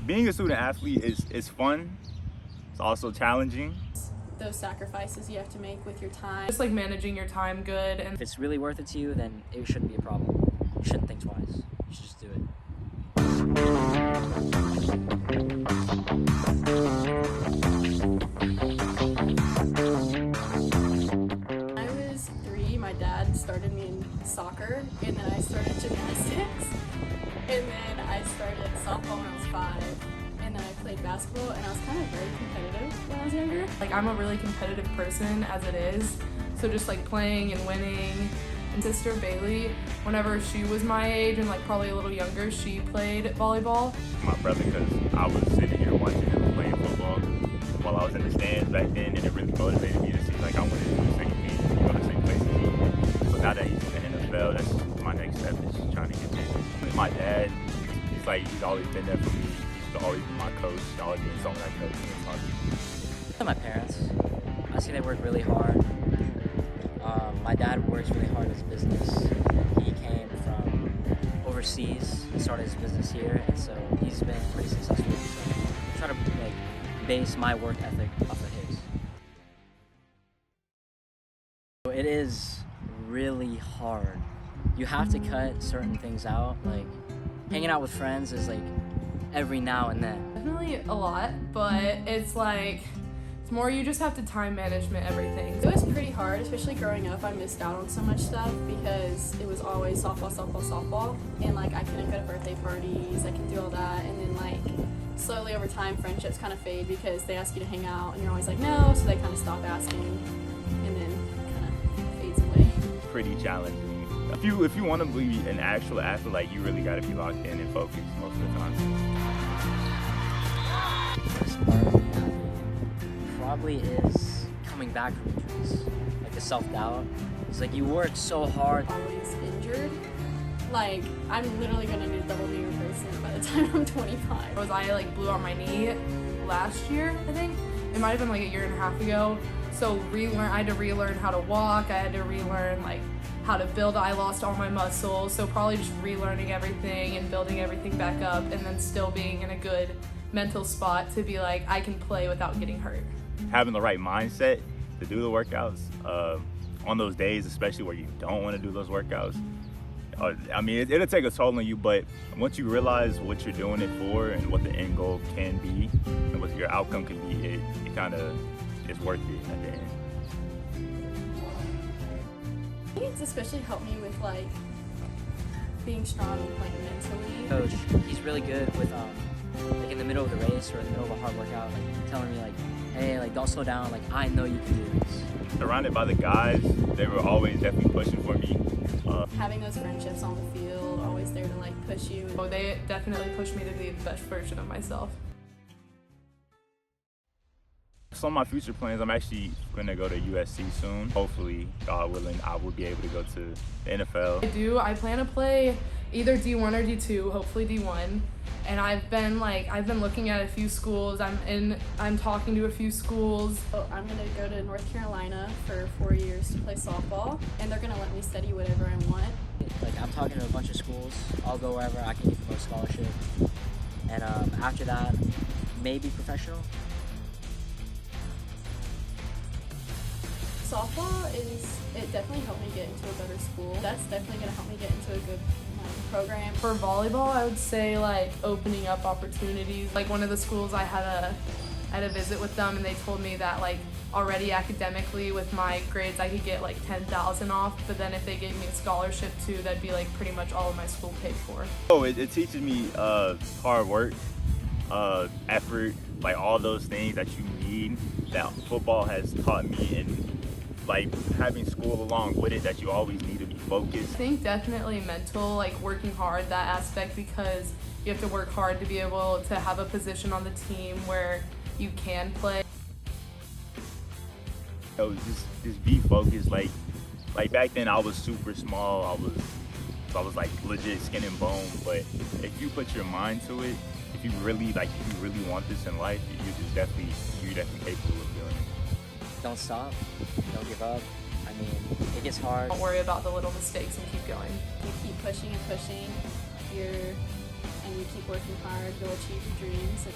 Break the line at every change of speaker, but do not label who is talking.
being a student athlete is fun. It's also challenging.
Those sacrifices you have to make with your time.
Just like managing your time good, and
If it's really worth it to you, then it shouldn't be a problem. You shouldn't think twice. You should just do it.
When I was 3, my dad started me in soccer, and then I started gymnastics, and then I started softball when I was 5, and then I played basketball, and I was kind of very competitive when I was younger.
like I'm a really competitive person as it is, so just like playing and winning. And sister Bailey, whenever she was my age and like probably a little younger, she played volleyball.
My brother, because I was sitting here watching him playing football while I was in the stands back then, and it really motivated me to see like I wanted to do the same thing, go to the same place as him. So now that he's in the NFL, that's my next step, is just trying to get there. My dad, he's always been there for me. He's always been my coach. He's always been someone I coach. It's hard.
My parents, I see they work really hard. My dad works really hard in his business. He came from overseas and started his business here, and so he's been pretty successful. So I try to like base my work ethic off of his. So it is really hard. You have to cut certain things out. Like hanging out with friends is like every now and then.
Definitely a lot, but it's like it's more you just have to time management everything.
It was pretty hard, especially growing up. I missed out on so much stuff because it was always softball, softball, softball, and like I couldn't go to birthday parties, I couldn't do all that, and then like slowly over time friendships kind of fade because they ask you to hang out and you're always like no, so they kind of stop asking, and then kind of fades away.
Pretty challenging. If you want to be an actual athlete, like you really got to be locked in and focused most of the time.
First part of the athlete probably is coming back from injuries, like the self-doubt. It's like you work so hard.
Always injured. Like I'm literally gonna need a double knee replacement by the time I'm 25.
I like blew out my knee last year, I think. It might have been like a year and a half ago. So I had to relearn how to walk. I had to relearn like how to build. I lost all my muscles, so probably just relearning everything and building everything back up, and then still being in a good mental spot to be like I can play without getting hurt.
Having the right mindset to do the workouts on those days, especially where you don't want to do those workouts. I mean, it'll take a toll on you, but once you realize what you're doing it for and what the end goal can be and what your outcome can be, it kind of is worth it at the end.
I think it's especially helped me with like being strong like mentally.
Coach, he's really good with like in the middle of the race or in the middle of a hard workout, like telling me like, hey, like don't slow down, like I know you can do this.
Surrounded by the guys, they were always definitely pushing for me.
Having those friendships on the field, always there to like push you.
So they definitely pushed me to be the best version of myself.
Some of my future plans, I'm actually going to go to USC soon. Hopefully, God willing, I will be able to go to the NFL.
I plan to play either D1 or D2, hopefully D1. And I've been looking at a few schools. I'm talking to a few schools.
So I'm gonna go to North Carolina for 4 years to play softball, and they're gonna let me study whatever I want.
Like I'm talking to a bunch of schools. I'll go wherever I can get the most scholarship. And after that, maybe professional.
Softball it definitely helped me get into a better school. That's definitely gonna help me get into a good program.
For volleyball, I would say like opening up opportunities. Like one of the schools I had a visit with them, and they told me that like already academically with my grades I could get like 10,000 off, but then if they gave me a scholarship too, that'd be like pretty much all of my school paid for.
Oh, it teaches me hard work, effort, like all those things that you need that football has taught me, and like having school along with it, that you always need to be focused.
I think definitely mental, like working hard, that aspect, because you have to work hard to be able to have a position on the team where you can play.
So just be focused. Like back then I was super small. I was like legit skin and bone. But if you put your mind to it, if you really want this in life, you're definitely capable of doing it.
Don't stop. Don't give up. I mean, it gets hard.
Don't worry about the little mistakes and keep going.
You keep pushing and pushing, and you keep working hard, you'll achieve your dreams.